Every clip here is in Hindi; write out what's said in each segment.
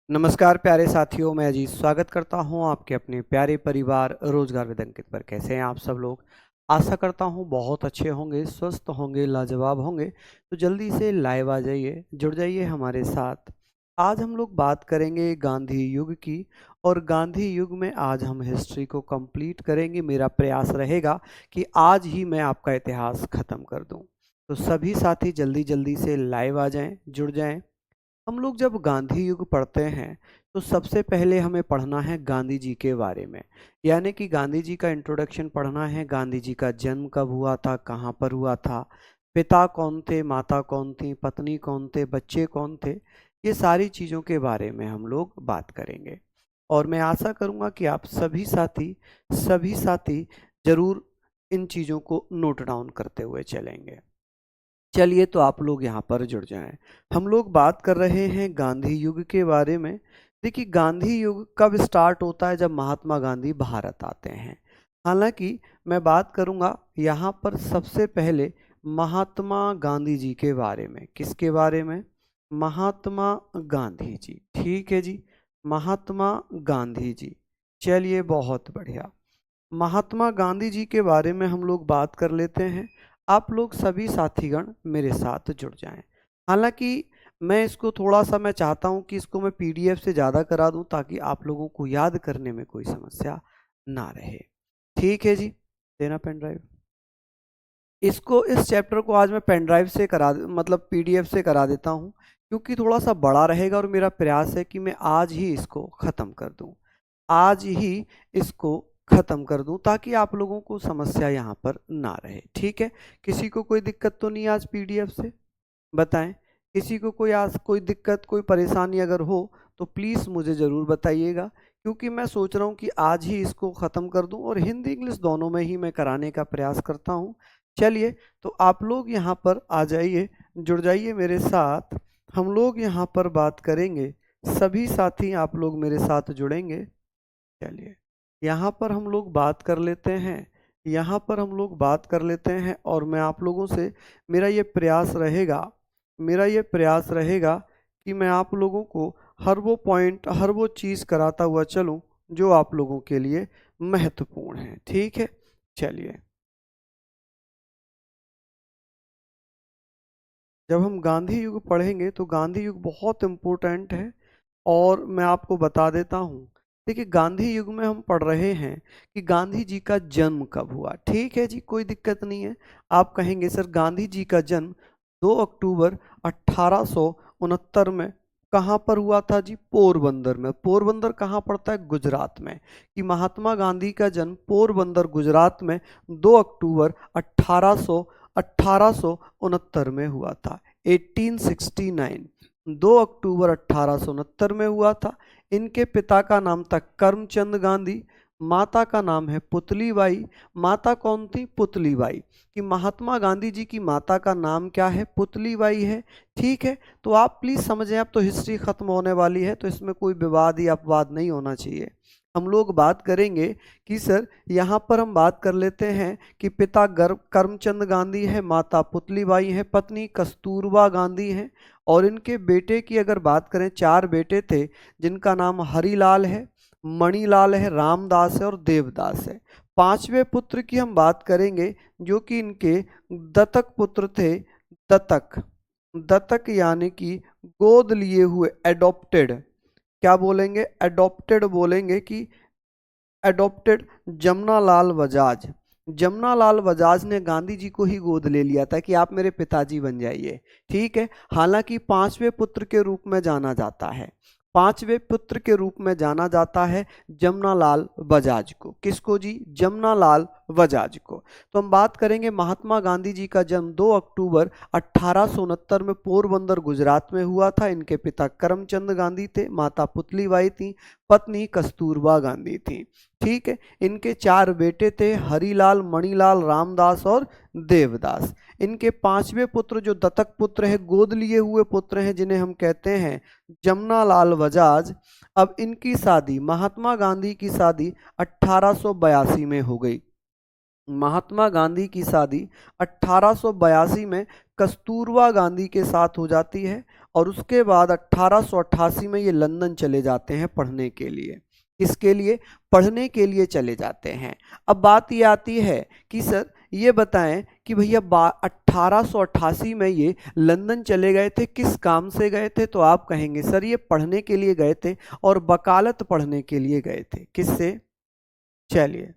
नमस्कार प्यारे साथियों, मैं अजीत स्वागत करता हूं आपके अपने प्यारे परिवार रोजगार विद अंकित पर। कैसे हैं आप सब लोग? आशा करता हूं बहुत अच्छे होंगे, स्वस्थ होंगे, लाजवाब होंगे। तो जल्दी से लाइव आ जाइए, जुड़ जाइए हमारे साथ। आज हम लोग बात करेंगे गांधी युग की, और गांधी युग में आज हम हिस्ट्री को कंप्लीट करेंगे। मेरा प्रयास रहेगा कि आज ही मैं आपका इतिहास ख़त्म कर दूं। तो सभी साथी जल्दी जल्दी से लाइव आ जाएं, जुड़ जाएं। हम लोग जब गांधी युग पढ़ते हैं तो सबसे पहले हमें पढ़ना है गांधी जी के बारे में। यानी कि गांधी जी का इंट्रोडक्शन पढ़ना है। गांधी जी का जन्म कब हुआ था, कहाँ पर हुआ था, पिता कौन थे, माता कौन थी, पत्नी कौन थे, बच्चे कौन थे। ये सारी चीज़ों के बारे में हम लोग बात करेंगे। और मैं आशा करूँगा कि आप सभी साथी जरूर इन चीज़ों को नोट डाउन करते हुए चलेंगे। चलिए तो आप लोग यहाँ पर जुड़ जाएं। हम लोग बात कर रहे हैं गांधी युग के बारे में। देखिए, गांधी युग कब स्टार्ट होता है? जब महात्मा गांधी भारत आते हैं। हालांकि मैं बात करूंगा यहाँ पर सबसे पहले महात्मा गांधी जी के बारे में। किसके बारे में? महात्मा गांधी जी। ठीक है जी, महात्मा गांधी जी। चलिए, बहुत बढ़िया। महात्मा गांधी जी के बारे में हम लोग बात कर लेते हैं। आप लोग सभी साथीगण मेरे साथ जुड़ जाएं। हालांकि मैं इसको थोड़ा सा मैं चाहता हूं कि इसको मैं पीडीएफ से ज़्यादा करा दूं, ताकि आप लोगों को याद करने में कोई समस्या ना रहे। ठीक है जी, देना पेन ड्राइव। इसको, इस चैप्टर को आज मैं पेन ड्राइव से मतलब पीडीएफ से करा देता हूं, क्योंकि थोड़ा सा बड़ा रहेगा और मेरा प्रयास है कि मैं आज ही इसको ख़त्म कर दूं। आज ही इसको खत्म कर दूं, ताकि आप लोगों को समस्या यहाँ पर ना रहे। ठीक है, किसी को कोई दिक्कत तो नहीं आज पीडीएफ से? बताएं, किसी को कोई आज कोई दिक्कत, कोई परेशानी अगर हो तो प्लीज़ मुझे ज़रूर बताइएगा, क्योंकि मैं सोच रहा हूँ कि आज ही इसको ख़त्म कर दूं, और हिंदी इंग्लिश दोनों में ही मैं कराने का प्रयास करता हूँ। चलिए, तो आप लोग यहाँ पर आ जाइए, जुड़ जाइए मेरे साथ। हम लोग यहाँ पर बात करेंगे, सभी साथी आप लोग मेरे साथ जुड़ेंगे। चलिए, यहाँ पर हम लोग बात कर लेते हैं। यहाँ पर हम लोग बात कर लेते हैं, और मैं आप लोगों से, मेरा ये प्रयास रहेगा कि मैं आप लोगों को हर वो पॉइंट, हर वो चीज़ कराता हुआ चलूं जो आप लोगों के लिए महत्वपूर्ण है। ठीक है, चलिए। जब हम गांधी युग पढ़ेंगे तो गांधी युग बहुत इम्पोर्टेंट है, और मैं आपको बता देता हूँ। देखिए, गांधी युग में हम पढ़ रहे हैं कि गांधी जी का जन्म कब हुआ। ठीक है जी, कोई दिक्कत नहीं है। आप कहेंगे सर गांधी जी का जन्म 2 अक्टूबर 1869 में कहाँ पर हुआ था जी? पोरबंदर में। पोरबंदर कहाँ पड़ता है? गुजरात में। कि महात्मा गांधी का जन्म पोरबंदर गुजरात में 2 अक्टूबर 1869 में हुआ था। 1869, 2 अक्टूबर 1869 में हुआ था। इनके पिता का नाम था करमचंद गांधी, माता का नाम है पुतली बाई। माता कौन थी? पुतली बाई। कि महात्मा गांधी जी की माता का नाम क्या है? पुतली बाई है। ठीक है, तो आप प्लीज समझें, अब तो हिस्ट्री खत्म होने वाली है, तो इसमें कोई विवाद या अपवाद नहीं होना चाहिए। हम लोग बात करेंगे कि सर, यहाँ पर हम बात कर लेते हैं कि पिता करमचंद गांधी है, माता पुतली बाई है, पत्नी कस्तूरबा गांधी है। और इनके बेटे की अगर बात करें, 4 बेटे थे, जिनका नाम हरिलाल है, मणिलाल है, रामदास है और देवदास है। 5वें पुत्र की हम बात करेंगे, जो कि इनके दत्तक पुत्र थे। दत्तक, दत्तक यानी कि गोद लिए हुए, एडॉप्टेड। क्या बोलेंगे? एडॉप्टेड बोलेंगे। कि एडॉप्टेड जमनालाल बजाज। जमनालाल बजाज ने गांधी जी को ही गोद ले लिया था कि आप मेरे पिताजी बन जाइए। ठीक है, हालांकि 5वें पुत्र के रूप में जाना जाता है, 5वें पुत्र के रूप में जाना जाता है जमनालाल बजाज को। किसको जी? जमनालाल बजाज को। तो हम बात करेंगे, महात्मा गांधी जी का जन्म 2 अक्टूबर 1869 में पोरबंदर गुजरात में हुआ था। इनके पिता करमचंद गांधी थे, माता पुतली बाई थी, पत्नी कस्तूरबा गांधी थी। ठीक है, इनके 4 बेटे थे, हरिलाल, मणिलाल, रामदास और देवदास। इनके 5वें पुत्र जो दत्तक पुत्र है, गोद लिए हुए पुत्र हैं, जिन्हें हम कहते हैं जमनालाल बजाज। अब इनकी शादी, महात्मा गांधी की शादी 1882 में हो गई। महात्मा गांधी की शादी 1882 में कस्तूरबा गांधी के साथ हो जाती है और उसके बाद 1888 में ये लंदन चले जाते हैं पढ़ने के लिए। इसके लिए पढ़ने के लिए चले जाते हैं। अब बात ये आती है कि सर ये बताएं कि भैया 1888 में ये लंदन चले गए थे, किस काम से गए थे? तो आप कहेंगे सर ये पढ़ने के लिए गए थे और वकालत पढ़ने के लिए गए थे। किससे? चलिए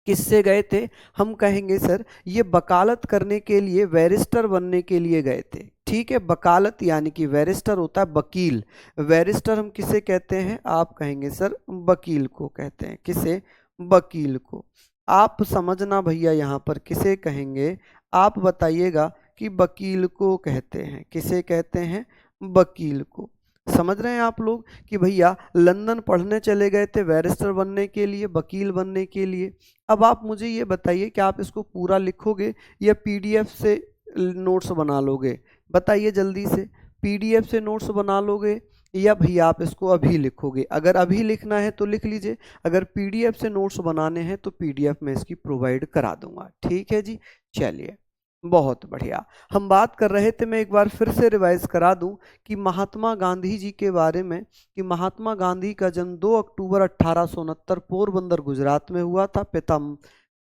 किससे गए थे? हम कहेंगे सर ये वकालत करने के लिए, बैरिस्टर बनने के लिए गए थे। ठीक है, वकालत यानी कि बैरिस्टर होता है वकील। बैरिस्टर हम किसे कहते हैं? आप कहेंगे सर वकील को कहते हैं। किसे? वकील को। आप समझना भैया यहाँ पर किसे कहेंगे, आप बताइएगा कि वकील को कहते हैं। किसे कहते हैं? वकील को। समझ रहे हैं आप लोग कि भैया लंदन पढ़ने चले गए थे बैरिस्टर बनने के लिए, वकील बनने के लिए। अब आप मुझे ये बताइए कि आप इसको पूरा लिखोगे या पीडीएफ से नोट्स बना लोगे? बताइए जल्दी से, पीडीएफ से नोट्स बना लोगे या भैया आप इसको अभी लिखोगे? अगर अभी लिखना है तो लिख लीजिए, अगर पीडीएफ से नोट्स बनाने हैं तो पीडीएफ में इसकी प्रोवाइड करा दूंगा। ठीक है जी, चलिए बहुत बढ़िया। हम बात कर रहे थे, मैं एक बार फिर से रिवाइज करा दूं कि महात्मा गांधी जी के बारे में, कि महात्मा गांधी का जन्म 2 अक्टूबर 1869 पोरबंदर गुजरात में हुआ था। पिता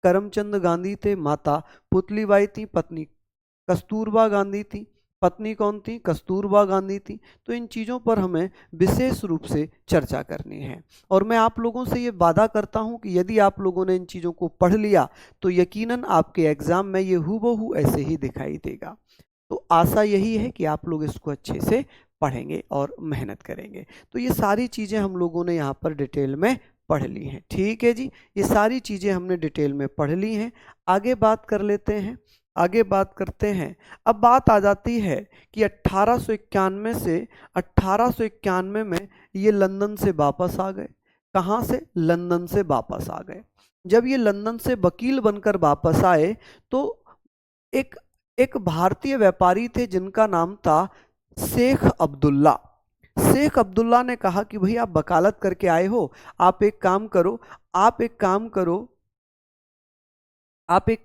करमचंद गांधी थे, माता पुतलीबाई थी, पत्नी कस्तूरबा गांधी थी। पत्नी कौन थी? कस्तूरबा गांधी थी। तो इन चीज़ों पर हमें विशेष रूप से चर्चा करनी है और मैं आप लोगों से ये वादा करता हूं कि यदि आप लोगों ने इन चीज़ों को पढ़ लिया तो यकीनन आपके एग्जाम में ये हूबहू ऐसे ही दिखाई देगा। तो आशा यही है कि आप लोग इसको अच्छे से पढ़ेंगे और मेहनत करेंगे। तो ये सारी चीज़ें हम लोगों ने यहाँ पर डिटेल में पढ़ ली हैं। ठीक है जी, ये सारी चीज़ें हमने डिटेल में पढ़ ली हैं। आगे बात कर लेते हैं, आगे बात करते हैं। अब बात आ जाती है कि 1891 से 1891 में ये लंदन से वापस आ गए। कहाँ से? लंदन से वापस आ गए। जब ये लंदन से वकील बनकर वापस आए तो एक एक भारतीय व्यापारी थे जिनका नाम था शेख अब्दुल्ला। शेख अब्दुल्ला ने कहा कि भैया आप वकालत करके आए हो, आप एक काम करो, आप एक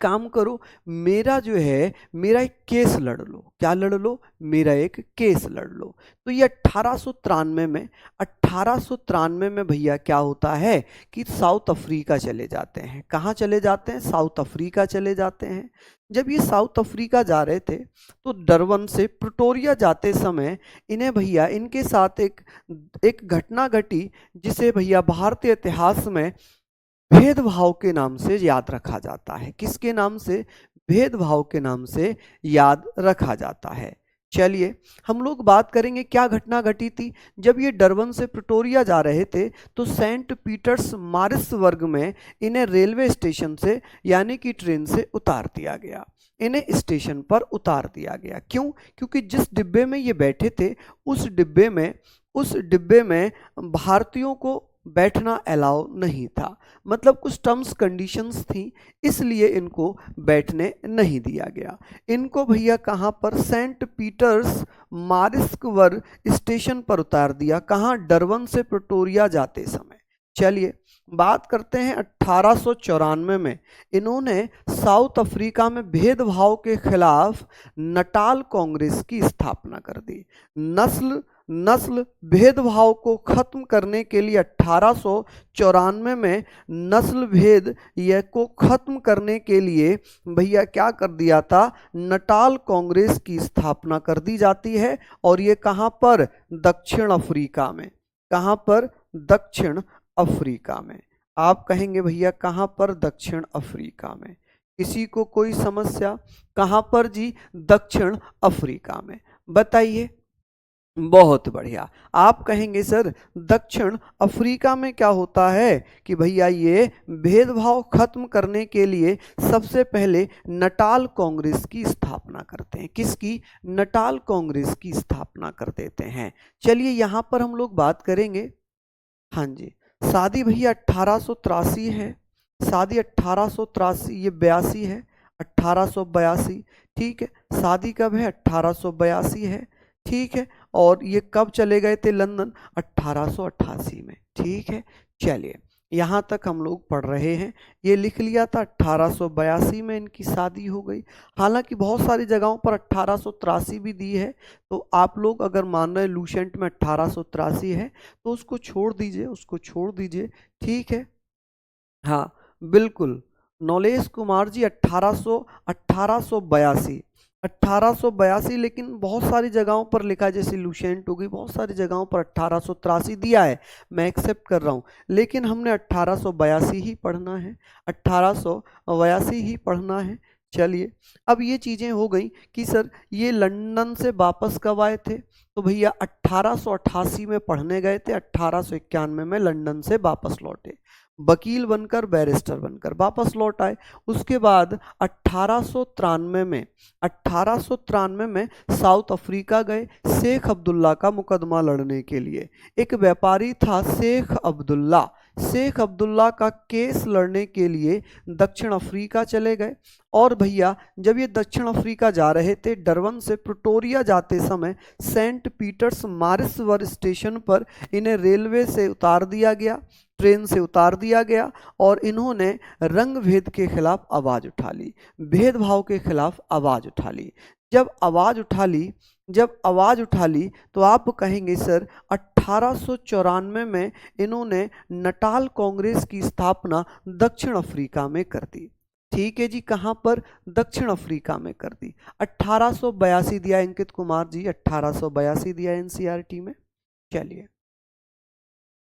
काम करो, मेरा जो है मेरा एक केस लड़ लो। क्या लड़ लो? मेरा एक केस लड़ लो। तो ये 1893 में भैया क्या होता है कि साउथ अफ्रीका चले जाते हैं। कहाँ चले जाते हैं? साउथ अफ्रीका चले जाते हैं। जब ये साउथ अफ्रीका जा रहे थे तो डरबन से प्रिटोरिया जाते समय इन्हें भैया इनके साथ एक घटना घटी जिसे भैया भारतीय इतिहास में भेदभाव के नाम से याद रखा जाता है। किसके नाम से? भेदभाव के नाम से याद रखा जाता है। चलिए हम लोग बात करेंगे क्या घटना घटी थी। जब ये डरबन से प्रिटोरिया जा रहे थे तो सेंट पीटर्स मारिसबर्ग में इन्हें रेलवे स्टेशन से यानी कि ट्रेन से उतार दिया गया। इन्हें स्टेशन पर उतार दिया गया। क्यों? क्योंकि जिस डिब्बे में ये बैठे थे उस डिब्बे में भारतीयों को बैठना अलाउ नहीं था। मतलब कुछ टर्म्स कंडीशंस थी, इसलिए इनको बैठने नहीं दिया गया। इनको भैया कहाँ पर? सेंट पीटर्स मारिसबर्ग स्टेशन पर उतार दिया। कहाँ? डरबन से प्रिटोरिया जाते समय। चलिए बात करते हैं 1894 में इन्होंने साउथ अफ्रीका में भेदभाव के खिलाफ नटाल कांग्रेस की स्थापना कर दी। नस्ल भेदभाव को खत्म करने के लिए 1894 में नस्ल भेद को खत्म करने के लिए भैया क्या कर दिया था? नटाल कांग्रेस की स्थापना कर दी जाती है। और ये कहाँ पर? दक्षिण अफ्रीका में। कहाँ पर? दक्षिण अफ्रीका में। आप कहेंगे भैया कहाँ पर? दक्षिण अफ्रीका में। किसी को कोई समस्या? कहाँ पर जी? दक्षिण अफ्रीका में। बताइए। बहुत बढ़िया। आप कहेंगे सर दक्षिण अफ्रीका में क्या होता है कि भैया ये भेदभाव खत्म करने के लिए सबसे पहले नटाल कांग्रेस की स्थापना करते हैं। किसकी? नटाल कांग्रेस की स्थापना कर देते हैं। चलिए यहाँ पर हम लोग बात करेंगे। हाँ जी, शादी भैया 1883 है। शादी 1883, ये 82 है, 1882। ठीक है, शादी कब है? 1882 है। ठीक है, और ये कब चले गए थे लंदन? 1888 में। ठीक है, चलिए यहाँ तक हम लोग पढ़ रहे हैं। ये लिख लिया था 1882 में इनकी शादी हो गई। हालांकि बहुत सारी जगहों पर 1883 भी दी है, तो आप लोग अगर मान रहे हैं लूसेंट में 1883 है तो उसको छोड़ दीजिए, उसको छोड़ दीजिए, ठीक है। हाँ बिल्कुल, नॉलेज कुमार जी 1882 1882, लेकिन बहुत सारी जगहों पर लिखा है, जैसे लूसेंट हो गई, बहुत सारी जगहों पर 1883 दिया है, मैं एक्सेप्ट कर रहा हूँ, लेकिन हमने 1882 ही पढ़ना है, 1882 ही पढ़ना है। चलिए, अब ये चीज़ें हो गई कि सर ये लंदन से वापस कब आए थे, तो भैया 1888 में पढ़ने गए थे, 1891 में लंदन से वापस लौटे, वकील बनकर, बैरिस्टर बनकर वापस लौट आए। उसके बाद 1893 में साउथ अफ्रीका गए शेख अब्दुल्ला का मुकदमा लड़ने के लिए। एक व्यापारी था शेख अब्दुल्ला का केस लड़ने के लिए दक्षिण अफ्रीका चले गए। और भैया जब ये दक्षिण अफ्रीका जा रहे थे, डरबन से प्रिटोरिया जाते समय सेंट पीटर्स मारिसवर स्टेशन पर इन्हें रेलवे से उतार दिया गया, ट्रेन से उतार दिया गया, और इन्होंने रंग भेद के खिलाफ आवाज़ उठा ली, भेदभाव के खिलाफ आवाज़ उठा ली। जब आवाज़ उठा ली तो आप कहेंगे सर 1894 में इन्होंने नटाल कांग्रेस की स्थापना दक्षिण अफ्रीका में कर दी। ठीक है जी, कहाँ पर? दक्षिण अफ्रीका में कर दी। 1882 दिया अंकित कुमार जी, 1882 दिया एनसीईआरटी में। चलिए,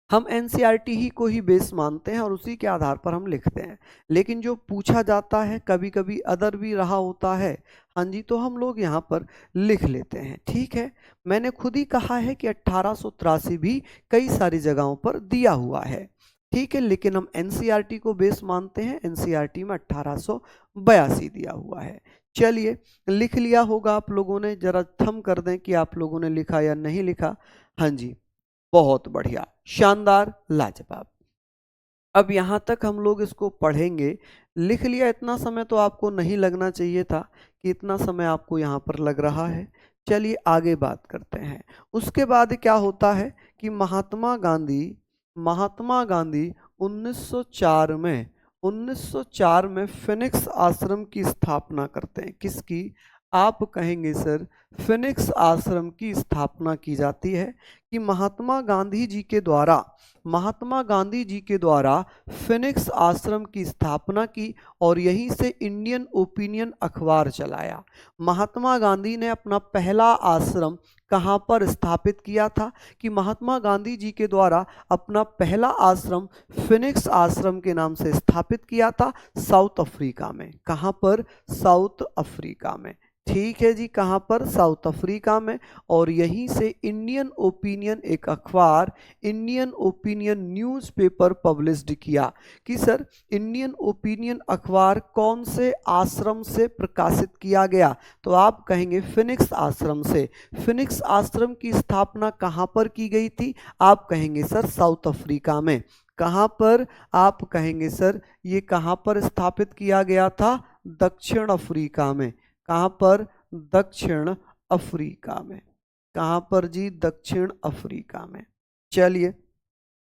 हम एनसीईआरटी ही को ही बेस मानते हैं और उसी के आधार पर हम लिखते हैं, लेकिन जो पूछा जाता है कभी कभी अदर भी रहा होता है, हाँ जी, तो हम लोग यहाँ पर लिख लेते हैं। ठीक है, मैंने खुद ही कहा है कि 1883 भी कई सारी जगहों पर दिया हुआ है, ठीक है, लेकिन हम एनसीईआरटी को बेस मानते हैं, एनसीईआरटी में 1882 दिया हुआ है। चलिए, लिख लिया होगा आप लोगों ने, जरा थम कर दें कि आप लोगों ने लिखा या नहीं लिखा। हाँ जी, बहुत बढ़िया, शानदार, लाजवाब। अब यहाँ तक हम लोग इसको पढ़ेंगे। लिख लिया, इतना समय तो आपको नहीं लगना चाहिए था कि इतना समय आपको यहाँ पर लग रहा है। चलिए आगे बात करते हैं। उसके बाद क्या होता है कि महात्मा गांधी 1904 में फिनिक्स आश्रम की स्थापना करते हैं। किसकी? आप कहेंगे सर फिनिक्स आश्रम की स्थापना की जाती है कि महात्मा गांधी जी के द्वारा फिनिक्स आश्रम की स्थापना की और यहीं से इंडियन ओपिनियन अखबार चलाया। महात्मा गांधी ने अपना पहला आश्रम कहाँ पर स्थापित किया था? कि महात्मा गांधी जी के द्वारा अपना पहला आश्रम फिनिक्स आश्रम के नाम से स्थापित किया था, साउथ अफ्रीका में। कहाँ पर? साउथ अफ्रीका में। ठीक है जी, कहाँ पर? साउथ अफ्रीका में। और यहीं से इंडियन ओपिनियन एक अखबार, इंडियन ओपिनियन न्यूज़पेपर पब्लिश्ड किया। कि सर इंडियन ओपिनियन अखबार कौन से आश्रम से प्रकाशित किया गया? तो आप कहेंगे फिनिक्स आश्रम से। फिनिक्स आश्रम की स्थापना कहाँ पर की गई थी? आप कहेंगे सर साउथ अफ्रीका में। कहाँ पर? आप कहेंगे सर ये कहाँ पर स्थापित किया गया था? दक्षिण अफ्रीका में। कहाँ पर? दक्षिण अफ्रीका में। कहाँ पर जी? दक्षिण अफ्रीका में। चलिए,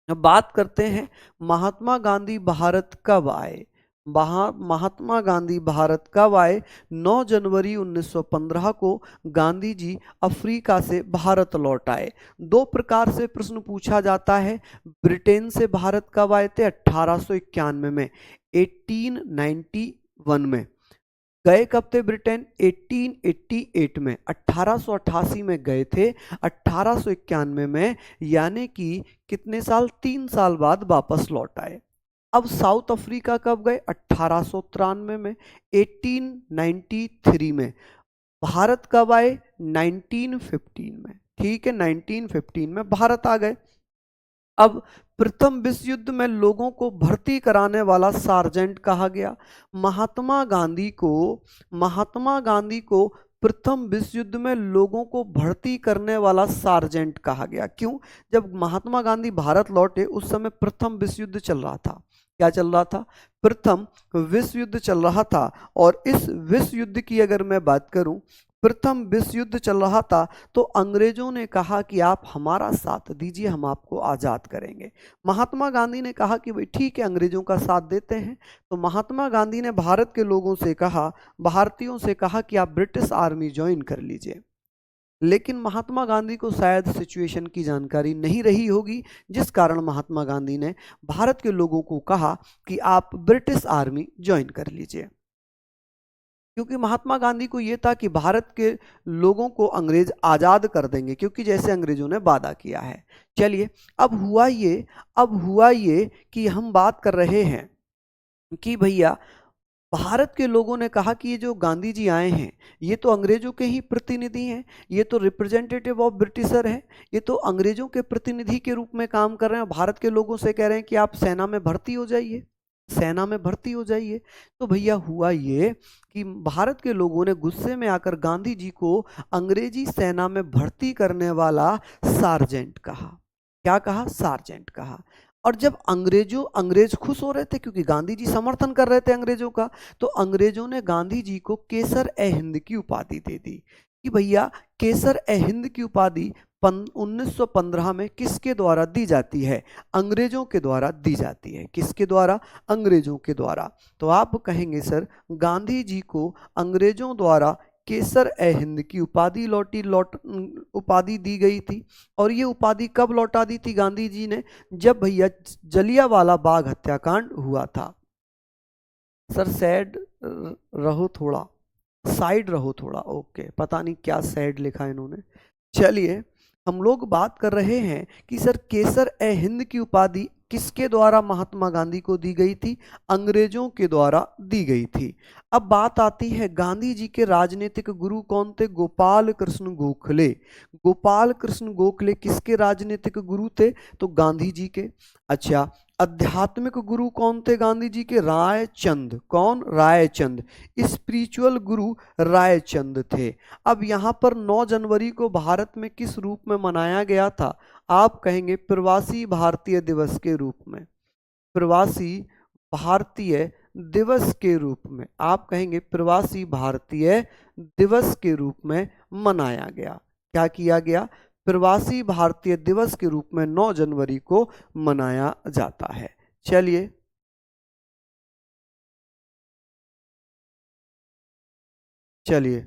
अब बात करते हैं महात्मा गांधी भारत कब आए। महात्मा गांधी भारत कब आए? 9 जनवरी 1915 को गांधी जी अफ्रीका से भारत लौट आए। दो प्रकार से प्रश्न पूछा जाता है। ब्रिटेन से भारत कब आए थे? 1891 में, 1891 में। गए कब थे ब्रिटेन? 1888 में। 1888 में गए थे, 1891 में, यानी कि कितने साल? 3 साल बाद वापस लौट आए। अब साउथ अफ्रीका कब गए? 1893 में, 1893 में। भारत कब आए? 1915 में। ठीक है, 1915 में भारत आ गए। अब प्रथम विश्व युद्ध में लोगों को भर्ती कराने वाला सार्जेंट कहा गया। महात्मा गांधी को प्रथम विश्व युद्ध में लोगों को भर्ती करने वाला सार्जेंट कहा गया। क्यों? जब महात्मा गांधी भारत लौटे उस समय प्रथम विश्व युद्ध चल रहा था। क्या चल रहा था? प्रथम विश्व युद्ध चल रहा था। और इस विश्व युद्ध की अगर मैं बात करूं प्रथम विश्व युद्ध चल रहा था, तो अंग्रेजों ने कहा कि आप हमारा साथ दीजिए, हम आपको आज़ाद करेंगे। महात्मा गांधी ने कहा कि भाई ठीक है, अंग्रेजों का साथ देते हैं। तो महात्मा गांधी ने भारत के लोगों से कहा, भारतीयों से कहा कि आप ब्रिटिश आर्मी ज्वाइन कर लीजिए। लेकिन महात्मा गांधी को शायद सिचुएशन की जानकारी नहीं रही होगी, जिस कारण महात्मा गांधी ने भारत के लोगों को कहा कि आप ब्रिटिश आर्मी ज्वाइन कर लीजिए, क्योंकि महात्मा गांधी को यह था कि भारत के लोगों को अंग्रेज आज़ाद कर देंगे, क्योंकि जैसे अंग्रेजों ने वादा किया है। चलिए, अब हुआ ये कि हम बात कर रहे हैं कि भैया भारत के लोगों ने कहा कि ये जो गांधी जी आए हैं, ये तो अंग्रेजों के ही प्रतिनिधि हैं, ये तो रिप्रेजेंटेटिव ऑफ ब्रिटिशर हैं, ये तो अंग्रेजों के प्रतिनिधि के रूप में काम कर रहे हैं। भारत के लोगों से कह रहे हैं कि आप सेना में भर्ती हो जाइए, सेना में भर्ती हो जाइए। तो भैया हुआ ये कि भारत के लोगों ने गुस्से में आकर गांधी जी को अंग्रेजी सेना में भर्ती करने वाला सार्जेंट कहा। क्या कहा? सार्जेंट कहा। और जब अंग्रेज खुश हो रहे थे, क्योंकि गांधी जी समर्थन कर रहे थे अंग्रेजों का, तो अंग्रेजों ने गांधी जी को केसर ए हिंद की उपाधि दे दी कि भैया केसर ए हिंद की उपाधि 1915 में किसके द्वारा दी जाती है? अंग्रेजों के द्वारा दी जाती है। किसके द्वारा? अंग्रेजों के द्वारा। तो आप कहेंगे सर, गांधी जी को अंग्रेजों द्वारा केसर ए हिंद की उपाधि दी गई थी। और ये उपाधि कब लौटा दी थी गांधी जी ने? जब भैया जलियांवाला बाग हत्याकांड हुआ था। सर सैड रहो थोड़ा, साइड रहो थोड़ा। ओके, पता नहीं क्या सैड लिखा है इन्होंने। चलिए, हम लोग बात कर रहे हैं कि सर केसर ए हिंद की उपाधि किसके द्वारा महात्मा गांधी को दी गई थी? अंग्रेजों के द्वारा दी गई थी। अब बात आती है, गांधी जी के राजनीतिक गुरु कौन थे? गोपाल कृष्ण गोखले। गोपाल कृष्ण गोखले किसके राजनीतिक गुरु थे? तो गांधी जी के। अच्छा, आध्यात्मिक गुरु कौन थे गांधी जी के? रायचंद। कौन? रायचंद। स्पिरिचुअल गुरु रायचंद थे। अब यहाँ पर 9 जनवरी को भारत में किस रूप में मनाया गया था? आप कहेंगे प्रवासी भारतीय दिवस के रूप में। प्रवासी भारतीय दिवस के रूप में। आप कहेंगे प्रवासी भारतीय दिवस के रूप में मनाया गया। क्या किया गया? प्रवासी भारतीय दिवस के रूप में 9 जनवरी को मनाया जाता है। चलिए, चलिए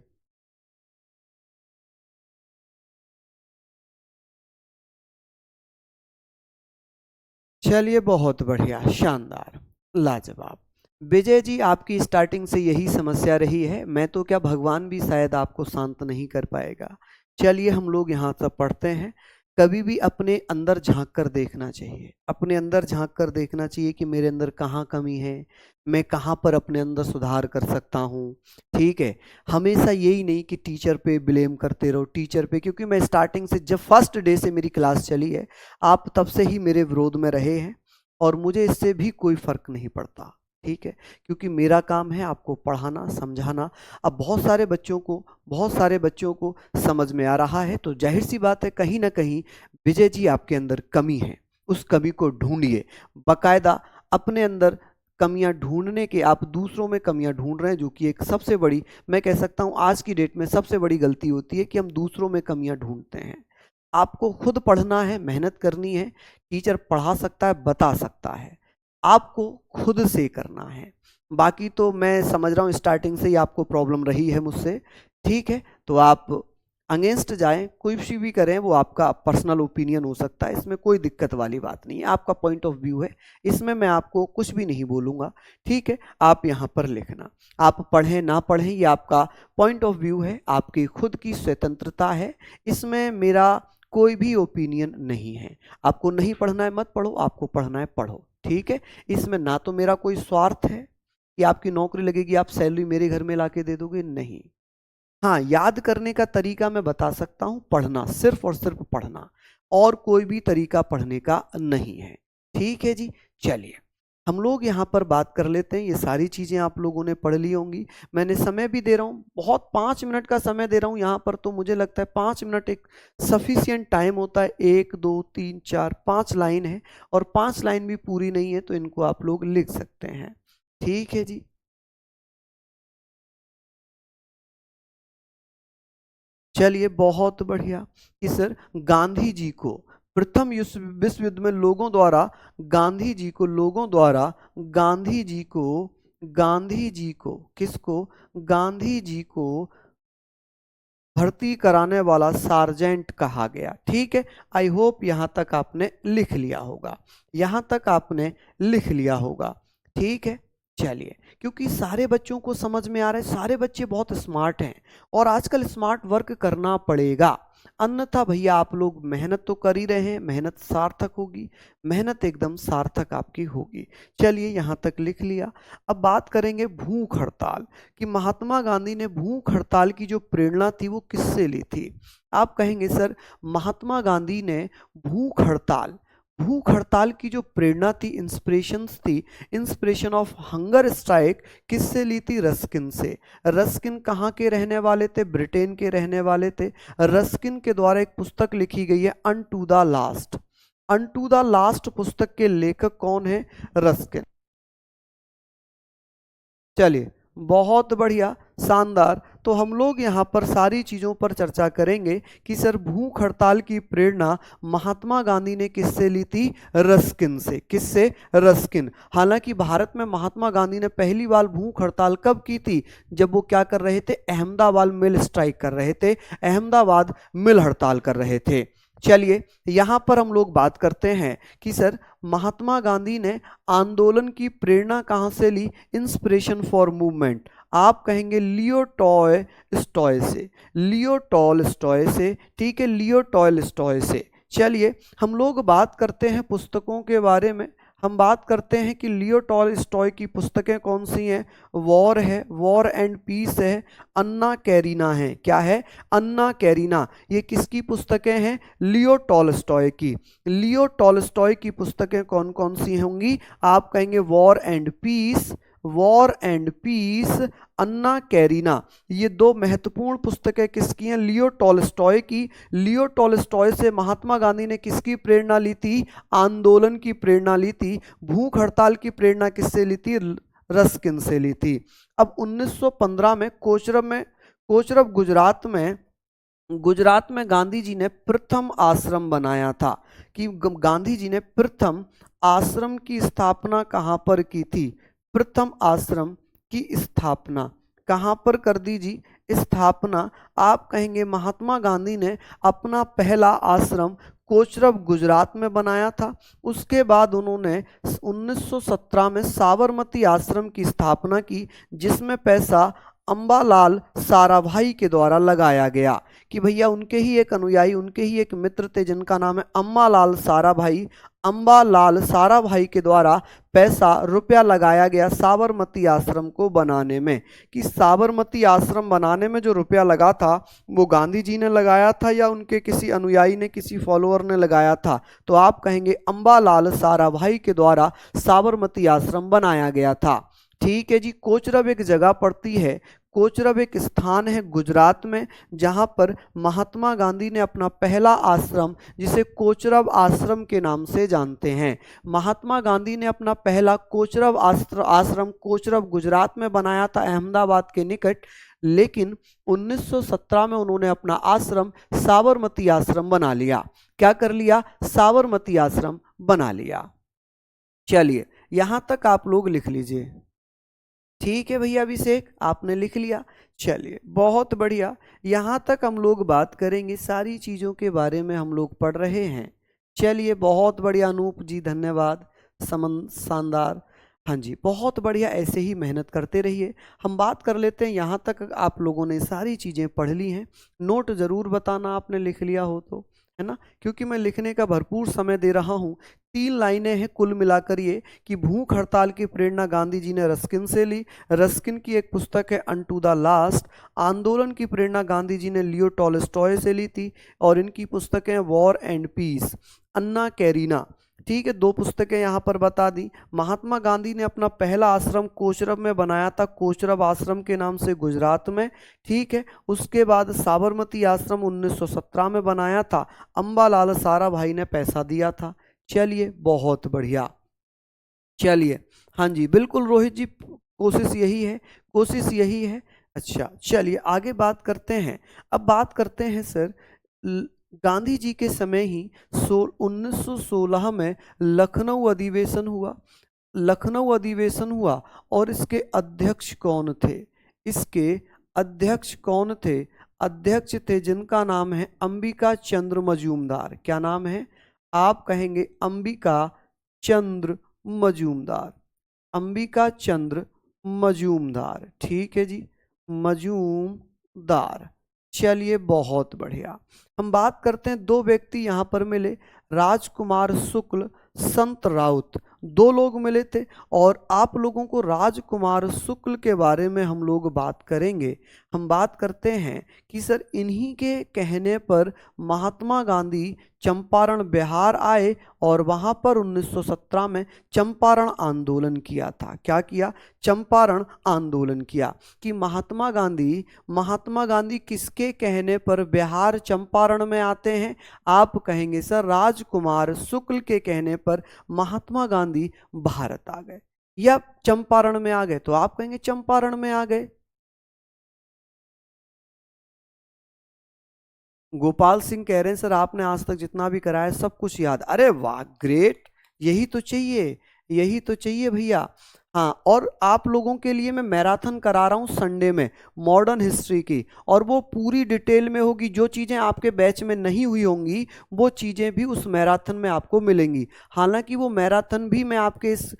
चलिए, बहुत बढ़िया, शानदार, लाजवाब। विजय जी, आपकी स्टार्टिंग से यही समस्या रही है। मैं तो क्या, भगवान भी शायद आपको शांत नहीं कर पाएगा। चलिए, हम लोग यहाँ से पढ़ते हैं। कभी भी अपने अंदर झांक कर देखना चाहिए, अपने अंदर झांक कर देखना चाहिए कि मेरे अंदर कहाँ कमी है, मैं कहाँ पर अपने अंदर सुधार कर सकता हूँ। ठीक है, हमेशा यही नहीं कि टीचर पे ब्लेम करते रहो, टीचर पे, क्योंकि मैं स्टार्टिंग से, जब फर्स्ट डे से मेरी क्लास चली है, आप तब से ही मेरे विरोध में रहे हैं, और मुझे इससे भी कोई फर्क नहीं पड़ता। ठीक है, क्योंकि मेरा काम है आपको पढ़ाना, समझाना। अब बहुत सारे बच्चों को समझ में आ रहा है, तो जाहिर सी बात है, कहीं ना कहीं विजय जी आपके अंदर कमी है। उस कमी को ढूंढिए, बकायदा अपने अंदर कमियां ढूंढने के, आप दूसरों में कमियां ढूंढ रहे हैं, जो कि एक सबसे बड़ी, मैं कह सकता हूं आज की डेट में सबसे बड़ी गलती होती है कि हम दूसरों में कमियां ढूंढते हैं। आपको खुद पढ़ना है, मेहनत करनी है। टीचर पढ़ा सकता है, बता सकता है, आपको खुद से करना है। बाकी तो मैं समझ रहा हूँ स्टार्टिंग से ही आपको प्रॉब्लम रही है मुझसे। ठीक है, तो आप अगेंस्ट जाएं, कोई सी भी करें, वो आपका पर्सनल ओपिनियन हो सकता है, इसमें कोई दिक्कत वाली बात नहीं है, आपका पॉइंट ऑफ व्यू है, इसमें मैं आपको कुछ भी नहीं बोलूँगा। ठीक है, आप यहाँ पर लिखना, आप पढ़ें ना पढ़ें, ये आपका पॉइंट ऑफ व्यू है, आपकी खुद की स्वतंत्रता है, इसमें मेरा कोई भी ओपिनियन नहीं है। आपको नहीं पढ़ना है मत पढ़ो, आपको पढ़ना है पढ़ो। ठीक है, इसमें ना तो मेरा कोई स्वार्थ है कि आपकी नौकरी लगेगी, आप सैलरी मेरे घर में लाके दे दोगे, नहीं। हाँ, याद करने का तरीका मैं बता सकता हूँ, पढ़ना, सिर्फ और सिर्फ पढ़ना, और कोई भी तरीका पढ़ने का नहीं है। ठीक है जी, चलिए हम लोग यहाँ पर बात कर लेते हैं। ये सारी चीज़ें आप लोगों ने पढ़ ली होंगी। मैंने समय भी दे रहा हूँ, बहुत 5 मिनट का समय दे रहा हूँ यहाँ पर, तो मुझे लगता है 5 मिनट एक सफिशियंट टाइम होता है। 1 2 3 4 5 लाइन है, और 5 लाइन भी पूरी नहीं है, तो इनको आप लोग लिख सकते हैं। ठीक है जी। चलिए बहुत बढ़िया कि सर गांधी जी को प्रथम विश्व युद्ध में लोगों द्वारा गांधी जी को लोगों द्वारा गांधी जी को गांधी जी को किसको गांधी जी को भर्ती कराने वाला सार्जेंट कहा गया। ठीक है, आई होप यहां तक आपने लिख लिया होगा, यहां तक आपने लिख लिया होगा। ठीक है, चलिए, क्योंकि सारे बच्चों को समझ में आ रहा है, सारे बच्चे बहुत स्मार्ट हैं और आजकल स्मार्ट वर्क करना पड़ेगा, अन्यथा भैया आप लोग मेहनत तो कर ही रहे हैं, मेहनत सार्थक होगी, मेहनत एकदम सार्थक आपकी होगी। चलिए यहां तक लिख लिया। अब बात करेंगे भूख हड़ताल कि महात्मा गांधी ने भूख हड़ताल की जो प्रेरणा थी वो किससे ली थी। आप कहेंगे सर महात्मा गांधी ने भूख हड़ताल की जो प्रेरणा थी, इंस्पिरेशंस थी, इंस्पिरेशन ऑफ हंगर स्ट्राइक किससे ली थी? रस्किन से। रस्किन कहाँ के रहने वाले थे? ब्रिटेन के रहने वाले थे। रस्किन के द्वारा एक पुस्तक लिखी गई है unto the last. Unto the last पुस्तक के लेखक कौन है? रस्किन। चलिए बहुत बढ़िया, शानदार। तो हम लोग यहाँ पर सारी चीज़ों पर चर्चा करेंगे कि सर भूख हड़ताल की प्रेरणा महात्मा गांधी ने किससे ली थी? रस्किन से। किससे? रस्किन। हालांकि भारत में महात्मा गांधी ने पहली बार भूख हड़ताल कब की थी? जब वो क्या कर रहे थे? अहमदाबाद मिल स्ट्राइक कर रहे थे, अहमदाबाद मिल हड़ताल कर रहे थे। चलिए यहां पर हम लोग बात करते हैं कि सर महात्मा गांधी ने आंदोलन की प्रेरणा कहां से ली? Inspiration for movement. आप कहेंगे लियो टॉलस्टॉय से। लियो टॉलस्टॉय से। ठीक है, लियो टॉलस्टॉय से। चलिए हम लोग बात करते हैं पुस्तकों के बारे में। हम बात करते हैं कि लियो टॉलस्टॉय की पुस्तकें कौन सी हैं? वॉर है, वॉर एंड पीस है, अन्ना कैरीना है। क्या है? अन्ना कैरीना। ये किसकी पुस्तकें हैं? लियो टॉलस्टॉय की। लियो टॉलस्टॉय की पुस्तकें कौन कौन सी होंगी? आप कहेंगे war and peace, war and peace, Anna Karenina. ये दो महत्वपूर्ण पुस्तकें किसकी हैं? लियो टॉलस्टॉय की। लियो टॉलस्टॉय से महात्मा गांधी ने किसकी प्रेरणा ली थी? आंदोलन की प्रेरणा ली थी। भूख हड़ताल की प्रेरणा किससे ली थी? रस्किन से ली थी। अब 1915 में कोचरब गुजरात में गांधी जी ने प्रथम आश्रम बनाया था। कि गांधी जी ने प्रथम आश्रम की स्थापना कहां पर की थी? प्रथम आश्रम की स्थापना कहां पर कर दी जी? स्थापना आप कहेंगे महात्मा गांधी ने अपना पहला आश्रम कोचरब गुजरात में बनाया था। उसके बाद उन्होंने 1917 में साबरमती आश्रम की स्थापना की, जिसमें पैसा अंबालाल साराभाई के द्वारा लगाया गया। कि भैया उनके ही एक अनुयायी, उनके ही एक मित्र थे जिनका नाम है अम्बालाल साराभाई। अंबालाल साराभाई के द्वारा पैसा रुपया लगाया गया साबरमती आश्रम को बनाने में। कि साबरमती आश्रम बनाने में जो रुपया लगा था वो गांधी जी ने लगाया था या उनके किसी अनुयायी ने, किसी फॉलोअर ने लगाया था? तो आप कहेंगे अंबालाल साराभाई के द्वारा साबरमती आश्रम बनाया गया था। ठीक है जी। कोचरब एक जगह पड़ती है, कोचरब एक स्थान है गुजरात में, जहां पर महात्मा गांधी ने अपना पहला आश्रम, जिसे कोचरब आश्रम के नाम से जानते हैं, महात्मा गांधी ने अपना पहला कोचरब आश्रम कोचरब गुजरात में बनाया था, अहमदाबाद के निकट। लेकिन 1917 में उन्होंने अपना आश्रम साबरमती आश्रम बना लिया। क्या कर लिया? साबरमती आश्रम बना लिया। चलिए यहां तक आप लोग लिख लीजिए। ठीक है भैया अभिषेक, आपने लिख लिया। चलिए बहुत बढ़िया, यहाँ तक हम लोग बात करेंगे, सारी चीज़ों के बारे में हम लोग पढ़ रहे हैं। चलिए बहुत बढ़िया अनूप जी, धन्यवाद, समन शानदार। हाँ जी बहुत बढ़िया, ऐसे ही मेहनत करते रहिए। हम बात कर लेते हैं, यहाँ तक आप लोगों ने सारी चीज़ें पढ़ ली हैं। नोट ज़रूर बताना आपने लिख लिया हो तो, है ना, क्योंकि मैं लिखने का भरपूर समय दे रहा हूँ। 3 लाइनें हैं कुल मिलाकर ये, कि भूख हड़ताल की प्रेरणा गांधी जी ने रस्किन से ली। रस्किन की एक पुस्तक है अनटू द लास्ट। आंदोलन की प्रेरणा गांधी जी ने लियो टॉलस्टॉय से ली थी, और इनकी पुस्तकें war and peace, Anna carina. ठीक है, 2 पुस्तकें यहाँ पर बता दी। महात्मा गांधी ने अपना पहला आश्रम कोचरब में बनाया था, कोचरब आश्रम के नाम से गुजरात में। ठीक है, उसके बाद साबरमती आश्रम 1917 में बनाया था, अंबालाल साराभाई ने पैसा दिया था। चलिए बहुत बढ़िया। चलिए हाँ जी बिल्कुल रोहित जी, कोशिश यही है, कोशिश यही है। अच्छा चलिए आगे बात करते हैं। अब बात करते हैं सर, गांधी जी के समय ही 1916 में लखनऊ अधिवेशन हुआ। लखनऊ अधिवेशन हुआ और इसके अध्यक्ष कौन थे? इसके अध्यक्ष कौन थे? अध्यक्ष थे जिनका नाम है अंबिका चंद्र मजूमदार। क्या नाम है? आप कहेंगे अंबिका चंद्र मजूमदार। अंबिका चंद्र मजूमदार, ठीक है जी, मजूमदार। चलिए बहुत बढ़िया। हम बात करते हैं, दो व्यक्ति यहां पर मिले, राजकुमार शुक्ल, संत राउत, दो लोग मिले थे। और आप लोगों को राजकुमार शुक्ल के बारे में हम लोग बात करेंगे। हम बात करते हैं कि सर इन्हीं के कहने पर महात्मा गांधी चंपारण बिहार आए और वहां पर 1917 में चंपारण आंदोलन किया था। क्या किया? चंपारण आंदोलन किया। कि महात्मा गांधी किसके कहने पर बिहार चंपारण में आते हैं? आप कहेंगे सर राजकुमार शुक्ल के कहने पर महात्मा गांधी भारत आ गए या चंपारण में आ गए। तो आप कहेंगे चंपारण में आ गए। गोपाल सिंह कह रहे हैं सर आपने आज तक जितना भी कराया सब कुछ याद। अरे वाह, ग्रेट, यही तो चाहिए, यही तो चाहिए भैया। हाँ, और आप लोगों के लिए मैं मैराथन करा रहा हूँ संडे में मॉडर्न हिस्ट्री की, और वो पूरी डिटेल में होगी। जो चीज़ें आपके बैच में नहीं हुई होंगी वो चीज़ें भी उस मैराथन में आपको मिलेंगी। हालांकि वो मैराथन भी मैं आपके इस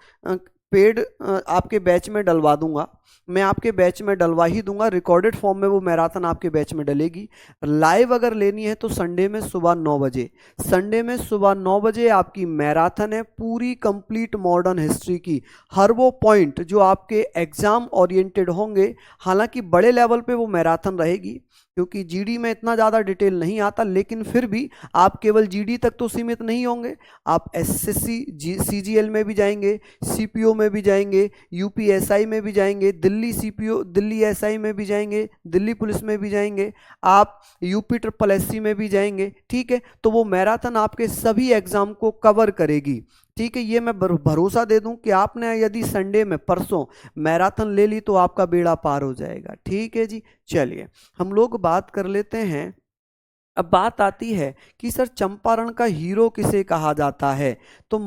पेड आपके बैच में डलवा दूंगा, मैं आपके बैच में डलवा ही दूंगा। रिकॉर्डेड फॉर्म में वो मैराथन आपके बैच में डलेगी। लाइव अगर लेनी है तो संडे में सुबह 9 बजे, संडे में सुबह 9 बजे आपकी मैराथन है पूरी कंप्लीट मॉडर्न हिस्ट्री की। हर वो पॉइंट जो आपके एग्जाम ओरिएंटेड होंगे, हालांकि बड़े लेवल पे वो मैराथन रहेगी क्योंकि जीडी में इतना ज़्यादा डिटेल नहीं आता, लेकिन फिर भी आप केवल जीडी तक तो सीमित नहीं होंगे। आप एसएससी सीजीएल में भी जाएंगे, सीपीओ में भी जाएंगे, यूपीएसआई में भी जाएंगे, दिल्ली सीपीओ दिल्ली एसआई में भी जाएंगे, दिल्ली पुलिस में भी जाएंगे, आप यूपी ट्रिपल एससी में भी जाएंगे। ठीक है, तो वो मैराथन आपके सभी एग्जाम को कवर करेगी। ठीक है, ये मैं भरोसा दे दूं कि आपने यदि संडे में परसों मैराथन ले ली तो आपका बेड़ा पार हो जाएगा। ठीक है जी, चलिए हम लोग बात कर लेते हैं। अब बात आती है कि सर चंपारण का हीरो किसे कहा जाता है? तो